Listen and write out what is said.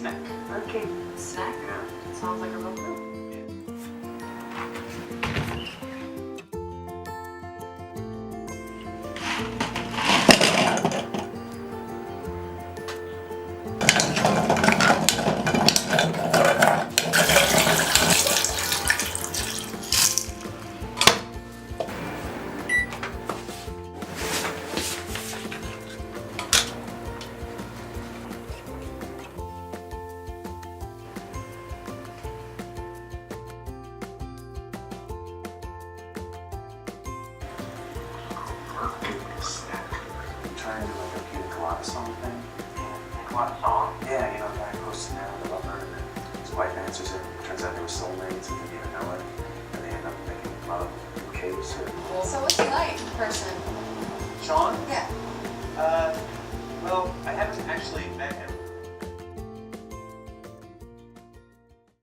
snack. Okay. Snack? Yeah. Sounds like a real group. I'm trying to do like a pina colada song thing. What song? Yeah, you know, the guy posts an ad about her and then his wife answers it. Turns out they were soulmates and didn't even know it. And they end up making love in caves or... So what's he like in person? Sean? Yeah. Well, I haven't actually